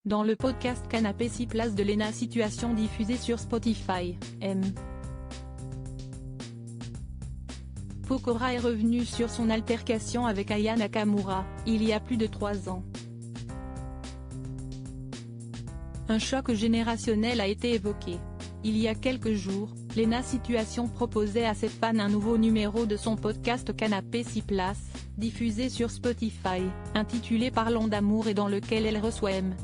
Dans le podcast Canapé 6 places de Lena Situation diffusé sur Spotify, M. Pokora est revenu sur son altercation avec Aya Nakamura, il y a plus de 3 ans. Un choc générationnel a été évoqué. Il y a quelques jours, Lena Situation proposait à ses fans un nouveau numéro de son podcast Canapé 6 places, diffusé sur Spotify, intitulé Parlons d'amour et dans lequel elle reçoit M.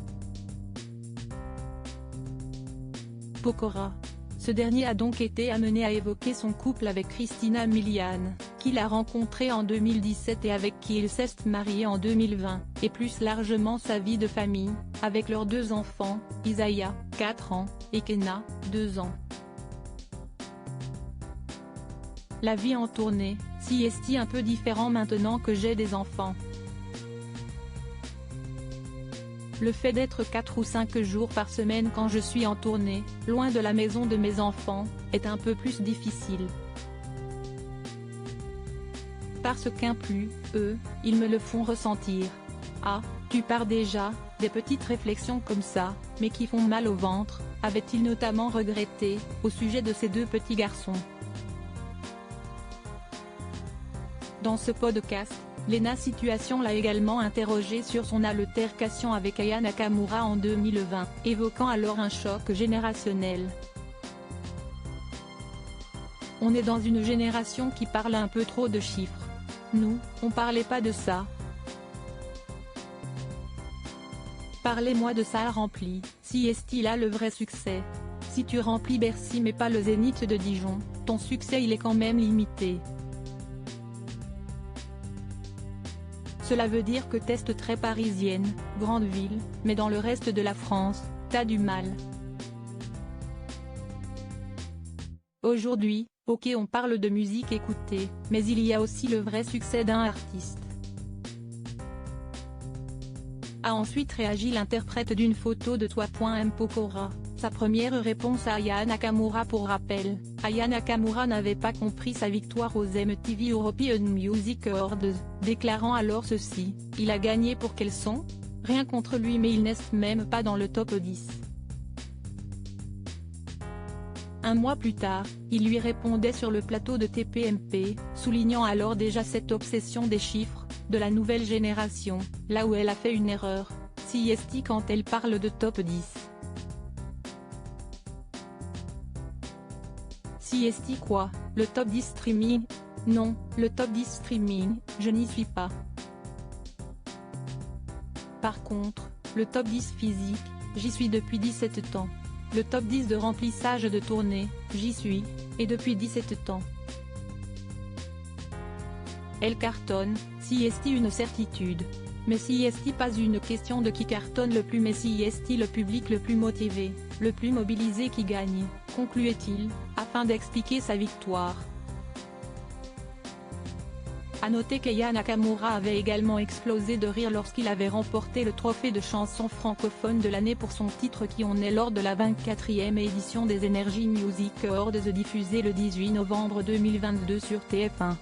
Pokora. Ce dernier a donc été amené à évoquer son couple avec Christina Milian, qu'il a rencontré en 2017 et avec qui il s'est marié en 2020, et plus largement sa vie de famille, avec leurs 2 enfants, Isaiah, 4 ans, et Kenna, 2 ans. La vie en tournée, si est un peu différent maintenant que j'ai des enfants. Le fait d'être 4 ou 5 jours par semaine quand je suis en tournée, loin de la maison de mes enfants, est un peu plus difficile. Parce qu'inclus, eux, ils me le font ressentir. Ah, tu pars déjà, des petites réflexions comme ça, mais qui font mal au ventre, avait-il notamment regretté, au sujet de ses 2 petits garçons. Dans ce podcast, Lena Situation l'a également interrogé sur son altercation avec Aya Nakamura en 2020, évoquant alors un choc générationnel. On est dans une génération qui parle un peu trop de chiffres. Nous, on parlait pas de ça. Parlez-moi de ça rempli, si est-il là le vrai succès. Si tu remplis Bercy mais pas le Zénith de Dijon, ton succès il est quand même limité. Cela veut dire que t'es très parisienne, grande ville, mais dans le reste de la France, t'as du mal. Aujourd'hui, ok on parle de musique écoutée, mais il y a aussi le vrai succès d'un artiste. A ensuite réagi l'interprète d'une photo de toi. M. Pokora, sa première réponse à Aya Nakamura. Pour rappel, Aya Nakamura n'avait pas compris sa victoire aux MTV European Music Awards, déclarant alors ceci: il a gagné pour quel son? Rien contre lui mais il n'est même pas dans le top 10. Un mois plus tard, il lui répondait sur le plateau de TPMP, soulignant alors déjà cette obsession des chiffres, de la nouvelle génération, là où elle a fait une erreur, si est quand elle parle de top 10. Si est quoi, le top 10 streaming? Non, le top 10 streaming, je n'y suis pas. Par contre, le top 10 physique, j'y suis depuis 17 ans. Le top 10 de remplissage de tournée, j'y suis, et depuis 17 ans. Elle cartonne, si est une certitude. Mais si est pas une question de qui cartonne le plus mais si est le public le plus motivé, le plus mobilisé qui gagne, concluait-il, afin d'expliquer sa victoire. A noter qu'Aya Nakamura avait également explosé de rire lorsqu'il avait remporté le trophée de chanson francophone de l'année pour son titre Qui on est lors de la 24e édition des Energy Music Awards diffusée le 18 novembre 2022 sur TF1.